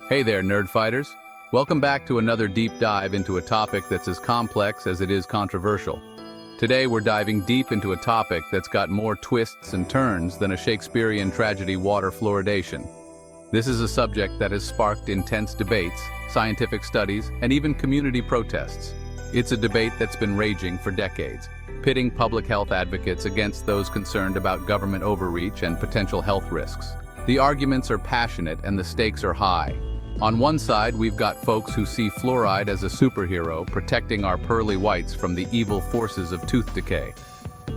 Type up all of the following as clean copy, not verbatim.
Hey there, nerd fighters. Welcome back to another deep dive into a topic that's as complex as it is controversial. Today we're diving deep into a topic that's got more twists and turns than a Shakespearean tragedy: water fluoridation. This is a subject that has sparked intense debates, scientific studies, and even community protests. It's a debate that's been raging for decades, pitting public health advocates against those concerned about government overreach and potential health risks. The arguments are passionate and the stakes are high. On one side, we've got folks who see fluoride as a superhero, protecting our pearly whites from the evil forces of tooth decay.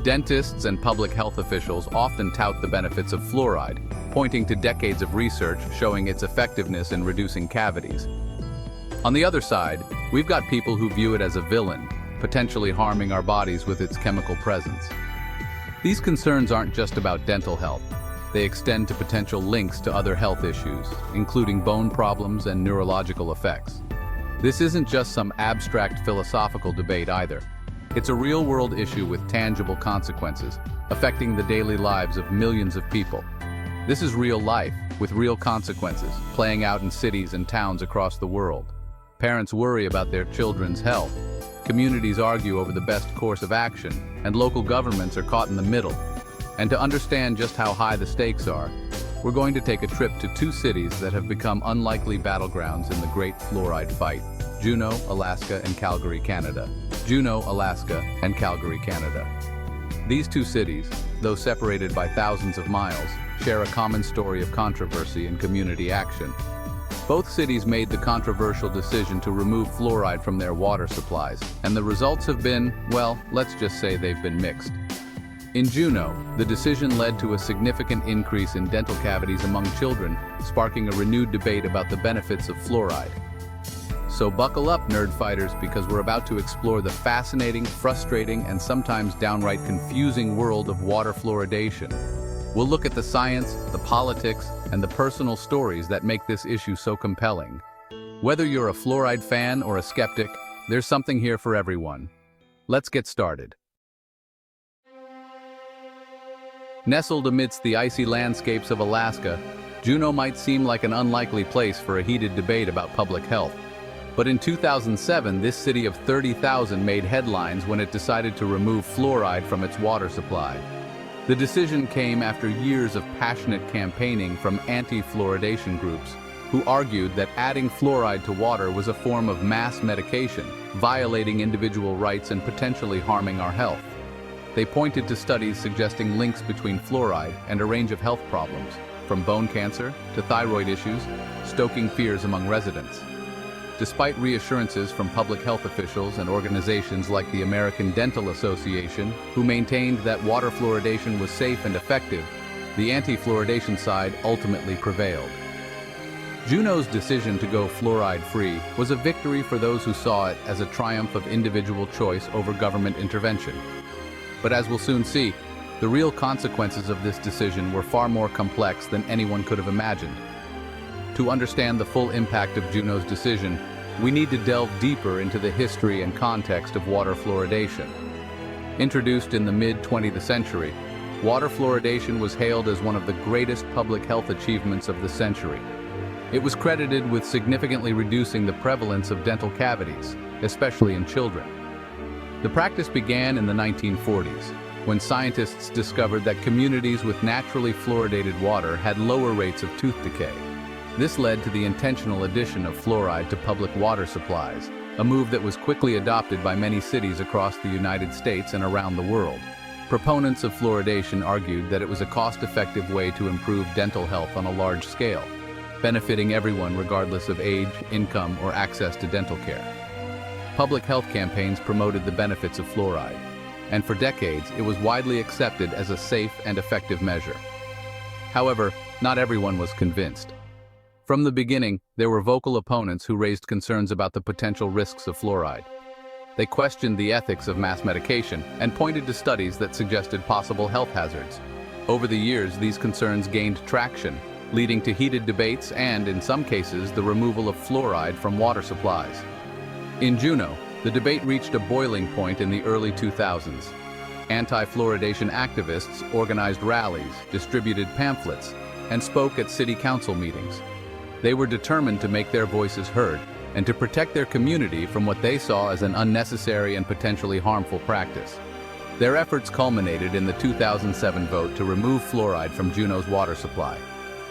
Dentists and public health officials often tout the benefits of fluoride, pointing to decades of research showing its effectiveness in reducing cavities. On the other side, we've got people who view it as a villain, potentially harming our bodies with its chemical presence. These concerns aren't just about dental health. They extend to potential links to other health issues, including bone problems and neurological effects. This isn't just some abstract philosophical debate either. It's a real-world issue with tangible consequences, affecting the daily lives of millions of people. This is real life, with real consequences, playing out in cities and towns across the world. Parents worry about their children's health. Communities argue over the best course of action, and local governments are caught in the middle. And to understand just how high the stakes are, we're going to take a trip to two cities that have become unlikely battlegrounds in the great fluoride fight: Juneau, Alaska, and Calgary, Canada. Juneau, Alaska, and Calgary, Canada. These two cities, though separated by thousands of miles, share a common story of controversy and community action. Both cities made the controversial decision to remove fluoride from their water supplies, and the results have been, well, let's just say they've been mixed. In Juneau, the decision led to a significant increase in dental cavities among children, sparking a renewed debate about the benefits of fluoride. So buckle up, nerd fighters, because we're about to explore the fascinating, frustrating, and sometimes downright confusing world of water fluoridation. We'll look at the science, the politics, and the personal stories that make this issue so compelling. Whether you're a fluoride fan or a skeptic, there's something here for everyone. Let's get started. Nestled amidst the icy landscapes of Alaska, Juneau might seem like an unlikely place for a heated debate about public health. But in 2007, this city of 30,000 made headlines when it decided to remove fluoride from its water supply. The decision came after years of passionate campaigning from anti-fluoridation groups, who argued that adding fluoride to water was a form of mass medication, violating individual rights and potentially harming our health. They pointed to studies suggesting links between fluoride and a range of health problems, from bone cancer to thyroid issues, stoking fears among residents. Despite reassurances from public health officials and organizations like the American Dental Association, who maintained that water fluoridation was safe and effective, the anti-fluoridation side ultimately prevailed. Juneau's decision to go fluoride-free was a victory for those who saw it as a triumph of individual choice over government intervention. But as we'll soon see, the real consequences of this decision were far more complex than anyone could have imagined. To understand the full impact of Juneau's decision, we need to delve deeper into the history and context of water fluoridation. Introduced in the mid-20th century, water fluoridation was hailed as one of the greatest public health achievements of the century. It was credited with significantly reducing the prevalence of dental cavities, especially in children. The practice began in the 1940s, when scientists discovered that communities with naturally fluoridated water had lower rates of tooth decay. This led to the intentional addition of fluoride to public water supplies, a move that was quickly adopted by many cities across the United States and around the world. Proponents of fluoridation argued that it was a cost-effective way to improve dental health on a large scale, benefiting everyone regardless of age, income, or access to dental care. Public health campaigns promoted the benefits of fluoride, and for decades it was widely accepted as a safe and effective measure. However, not everyone was convinced. From the beginning, there were vocal opponents who raised concerns about the potential risks of fluoride. They questioned the ethics of mass medication and pointed to studies that suggested possible health hazards. Over the years, these concerns gained traction, leading to heated debates and, in some cases, the removal of fluoride from water supplies. In Juneau, the debate reached a boiling point in the early 2000s. Anti-fluoridation activists organized rallies, distributed pamphlets, and spoke at city council meetings. They were determined to make their voices heard and to protect their community from what they saw as an unnecessary and potentially harmful practice. Their efforts culminated in the 2007 vote to remove fluoride from Juneau's water supply.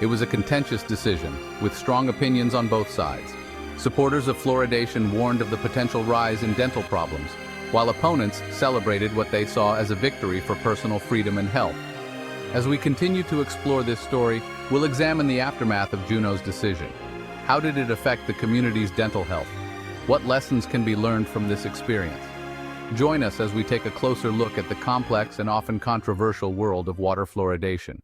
It was a contentious decision, with strong opinions on both sides. Supporters of fluoridation warned of the potential rise in dental problems, while opponents celebrated what they saw as a victory for personal freedom and health. As we continue to explore this story, we'll examine the aftermath of Juneau's decision. How did it affect the community's dental health? What lessons can be learned from this experience? Join us as we take a closer look at the complex and often controversial world of water fluoridation.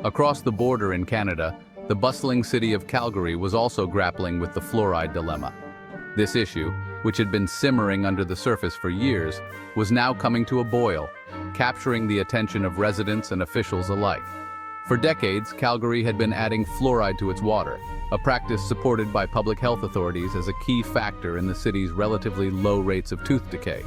Across the border in Canada, the bustling city of Calgary was also grappling with the fluoride dilemma. This issue, which had been simmering under the surface for years, was now coming to a boil, capturing the attention of residents and officials alike. For decades, Calgary had been adding fluoride to its water, a practice supported by public health authorities as a key factor in the city's relatively low rates of tooth decay.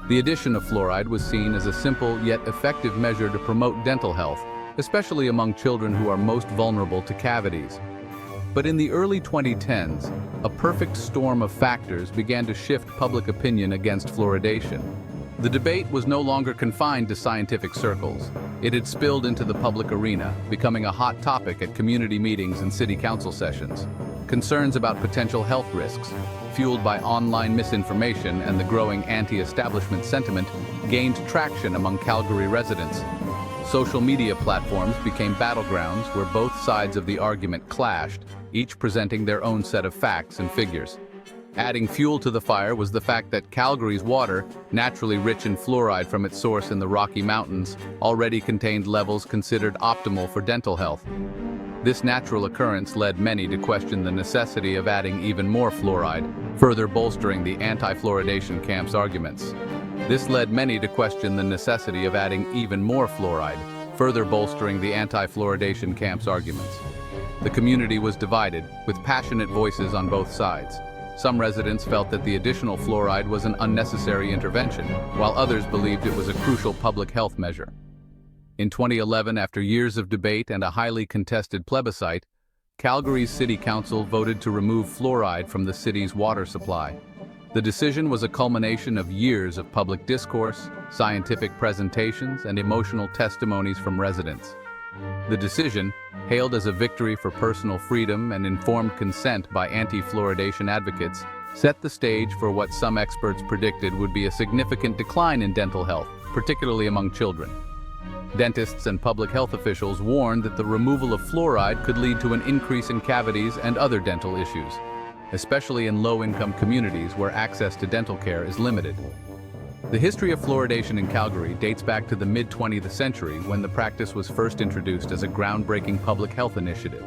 The addition of fluoride was seen as a simple yet effective measure to promote dental health, especially among children who are most vulnerable to cavities. But in the early 2010s, a perfect storm of factors began to shift public opinion against fluoridation. The debate was no longer confined to scientific circles. It had spilled into the public arena, becoming a hot topic at community meetings and city council sessions. Concerns about potential health risks, fueled by online misinformation and the growing anti-establishment sentiment, gained traction among Calgary residents. Social media platforms became battlegrounds where both sides of the argument clashed, each presenting their own set of facts and figures. Adding fuel to the fire was the fact that Calgary's water, naturally rich in fluoride from its source in the Rocky Mountains, already contained levels considered optimal for dental health. This natural occurrence led many to question the necessity of adding even more fluoride, further bolstering the anti-fluoridation camp's arguments. The community was divided, with passionate voices on both sides. Some residents felt that the additional fluoride was an unnecessary intervention, while others believed it was a crucial public health measure. In 2011, after years of debate and a highly contested plebiscite, Calgary's City Council voted to remove fluoride from the city's water supply. The decision was a culmination of years of public discourse, scientific presentations, and emotional testimonies from residents. The decision, hailed as a victory for personal freedom and informed consent by anti-fluoridation advocates, set the stage for what some experts predicted would be a significant decline in dental health, particularly among children. Dentists and public health officials warned that the removal of fluoride could lead to an increase in cavities and other dental issues, especially in low-income communities where access to dental care is limited. The history of fluoridation in Calgary dates back to the mid-20th century when the practice was first introduced as a groundbreaking public health initiative.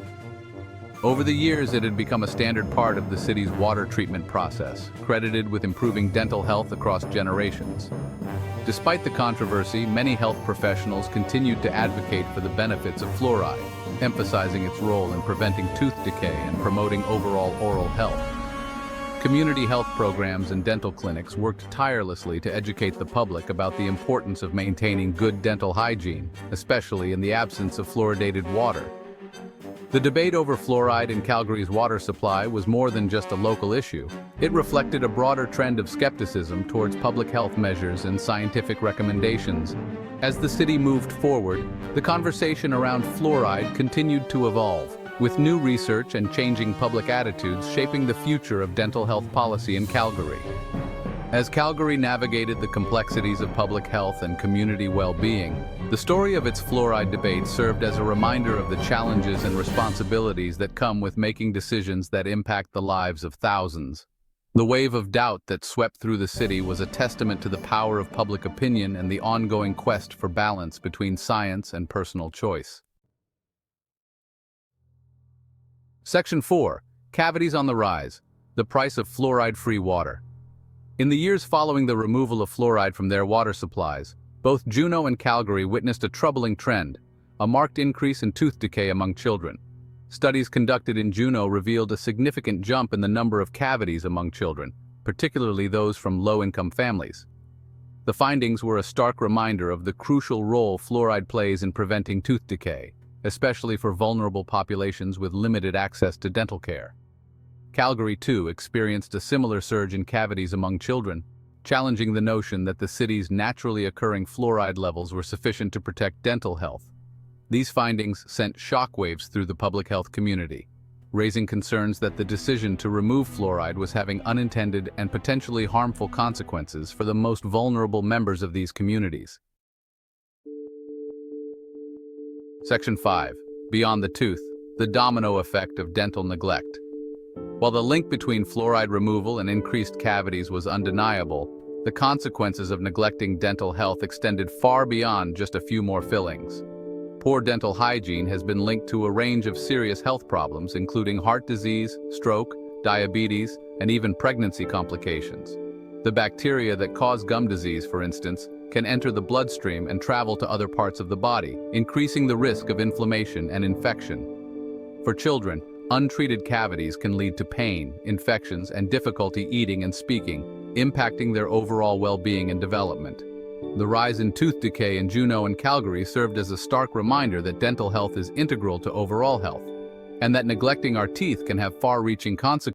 Over the years, it had become a standard part of the city's water treatment process, credited with improving dental health across generations. Despite the controversy, many health professionals continued to advocate for the benefits of fluoride, emphasizing its role in preventing tooth decay and promoting overall oral health. Community health programs and dental clinics worked tirelessly to educate the public about the importance of maintaining good dental hygiene, especially in the absence of fluoridated water. The debate over fluoride in Calgary's water supply was more than just a local issue. It reflected a broader trend of skepticism towards public health measures and scientific recommendations. As the city moved forward, the conversation around fluoride continued to evolve, with new research and changing public attitudes shaping the future of dental health policy in Calgary. As Calgary navigated the complexities of public health and community well-being, the story of its fluoride debate served as a reminder of the challenges and responsibilities that come with making decisions that impact the lives of thousands. The wave of doubt that swept through the city was a testament to the power of public opinion and the ongoing quest for balance between science and personal choice. Section 4. Cavities on the rise. The price of fluoride-free water. In the years following the removal of fluoride from their water supplies, both Juneau and Calgary witnessed a troubling trend, a marked increase in tooth decay among children. Studies conducted in Juneau revealed a significant jump in the number of cavities among children, particularly those from low-income families. The findings were a stark reminder of the crucial role fluoride plays in preventing tooth decay. especially for vulnerable populations with limited access to dental care. Calgary, too, experienced a similar surge in cavities among children, challenging the notion that the city's naturally occurring fluoride levels were sufficient to protect dental health. These findings sent shockwaves through the public health community, raising concerns that the decision to remove fluoride was having unintended and potentially harmful consequences for the most vulnerable members of these communities. Section 5. Beyond the tooth, the domino effect of dental neglect. While the link between fluoride removal and increased cavities was undeniable, the consequences of neglecting dental health extended far beyond just a few more fillings. Poor dental hygiene has been linked to a range of serious health problems, including heart disease, stroke, diabetes, and even pregnancy complications. The bacteria that cause gum disease, for instance, can enter the bloodstream and travel to other parts of the body, increasing the risk of inflammation and infection. For children, untreated cavities can lead to pain, infections, and difficulty eating and speaking, impacting their overall well-being and development. The rise in tooth decay in Juneau and Calgary served as a stark reminder that dental health is integral to overall health, and that neglecting our teeth can have far-reaching consequences.